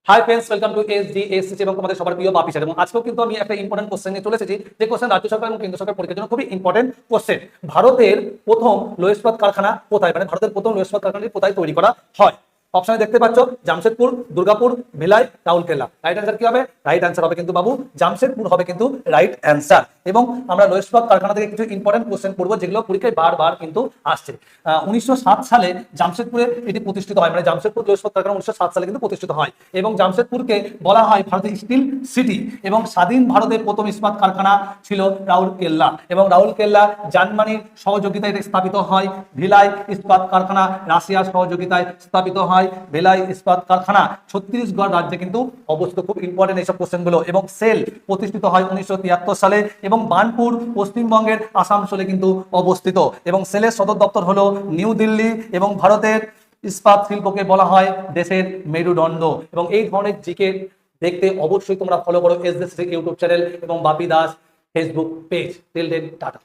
Hi friends, welcome to SDSC এবং তোমাদের সবার প্রিয় বাপি স্যার। এবং আজকেও কিন্তু আমি একটা ইম্পর্টেন্ট কোশ্চেন নিয়ে চলে এসেছি, যে কোশ্চেন রাজ্য সরকার এবং কেন্দ্র সরকার পরীক্ষার জন্য খুবই ইম্পর্টেন্ট কোশ্চেন। ভারতের প্রথম লো ইস্পাত কারখানা কোথায়, মানে ভারতের প্রথম লো ইস্পাত কারখানাটি কোথায় তৈরি করা হয়? অপশনে দেখতে পাচ্ছ Jamshedpur, Durgapur, villi, Rourkela. Right answer কি হবে? রাইট অ্যান্সার হবে কিন্তু বাবু জামশেদপুর হবে কিন্তু রাইট অ্যান্সার। এবং আমরা লো ইস্পাত কারখানা থেকে কিছু ইম্পর্টেন্ট কোশ্চেন পড়বো, যেগুলো পরীক্ষায় বারবার কিন্তু আসছে। 1907 সালে জামশেদপুরে এটি প্রতিষ্ঠিত হয়, মানে জামশেদপুর লো ইস্পাত কারখানা 1907 সালে কিন্তু প্রতিষ্ঠিত হয়। এবং জামশেদপুরকে বলা হয় ভারতের স্টিল সিটি। এবং স্বাধীন ভারতের প্রথম ইস্পাত কারখানা ছিল রাউরকেল্লা, এবং রাউরকেল্লা জার্মানির সহযোগিতায় স্থাপিত হয়। ভিলাই ইস্পাত কারখানা রাশিয়ার সহযোগিতায় স্থাপিত হয়। ভিলাই ইস্পাত কারখানা ছত্তিশগড় রাজ্যে কিন্তু অবস্থিত। খুব ইম্পর্টেন্ট এইসব কোশ্চেনগুলো। এবং সেল প্রতিষ্ঠিত হয় 1973 সালে, এবং বার্নপুর পশ্চিমবঙ্গের আসানসোলে কিন্তু অবস্থিত। এবং সেলের সদর দপ্তর হলো নিউ দিল্লি। এবং ভারতের ইস্পাত শিল্পকে বলা হয় দেশের মেরুদণ্ড। এবং এই ধরনের জিকে দেখতে অবশ্যই তোমরা ফলো করো এসডিএসসি ইউটিউব চ্যানেল এবং Bapi Das Facebook page. Till then, tata.